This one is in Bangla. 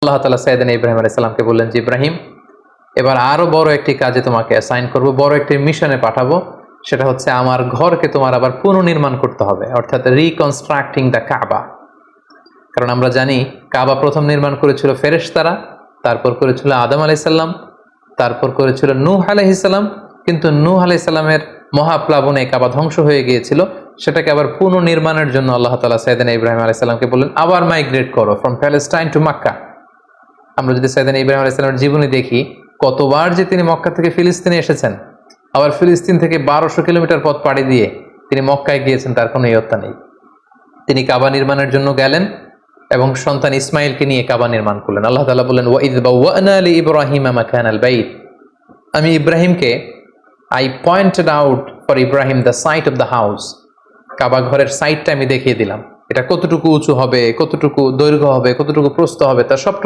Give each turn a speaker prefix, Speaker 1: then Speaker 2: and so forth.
Speaker 1: আল্লাহ তাআলা সাইয়েদনা ইব্রাহিম আলাইহিস সালামকে বললেন যে ইব্রাহিম, এবার আরো বড় একটি কাজে তোমাকে অ্যাসাইন করব, বড় একটি মিশনে পাঠাবো। সেটা হচ্ছে আমার ঘরকে তোমার আবার পুনর্নির্মাণ করতে হবে, অর্থাৎ রিকনস্ট্রাক্টিং দ্য কাবা। কারণ আমরা জানি কাবা প্রথম নির্মাণ করেছিল ফেরেশতারা, তারপর করেছিল আদম আলাইহিস সালাম, তারপর করেছিল নূহ আলাইহিস সালাম। কিন্তু নূহ আলাইহিস সালামের মহাপ্লাবনে কাবা ধ্বংস হয়ে গিয়েছিল। সেটাকে আবার পুনর্নির্মাণের জন্য আল্লাহ তাআলা সাইয়েদনা ইব্রাহিম আলাইহিস সালামকে বললেন আবার মাইগ্রেট করো ফ্রম প্যালেস্টাইন টু মক্কা। আমরা যদি সাইয়েদনা ইব্রাহিম আলাইহিস সালামের জীবনী দেখি, কতবার যে তিনি মক্কা থেকে ফিলিস্তিনে এসেছেন, আবার ফিলিস্তিন থেকে 1200 কিলোমিটার পথ পাড়ি দিয়ে তিনি মক্কায় গিয়েছেন, তার কোনো ইয়ত্তা নেই। তিনি কাবা নির্মাণের জন্য গেলেন এবং সন্তান ইসমাইলকে নিয়ে কাবা নির্মাণ করলেন। আল্লাহ তাআলা বললেন ওয়াইদ বাওয়ানা লিইব্রাহিমা মাকানাল বাইত, আমি ইব্রাহিমকে I pointed out for Ibrahim the site of the house, Kaaba ঘরের সাইটটা আমি দেখিয়ে দিলাম, এটা কতটুকু উঁচু হবে, কতটুকু দৈর্ঘ্য হবে, কতটুকু প্রস্থ হবে, তার সবটুকু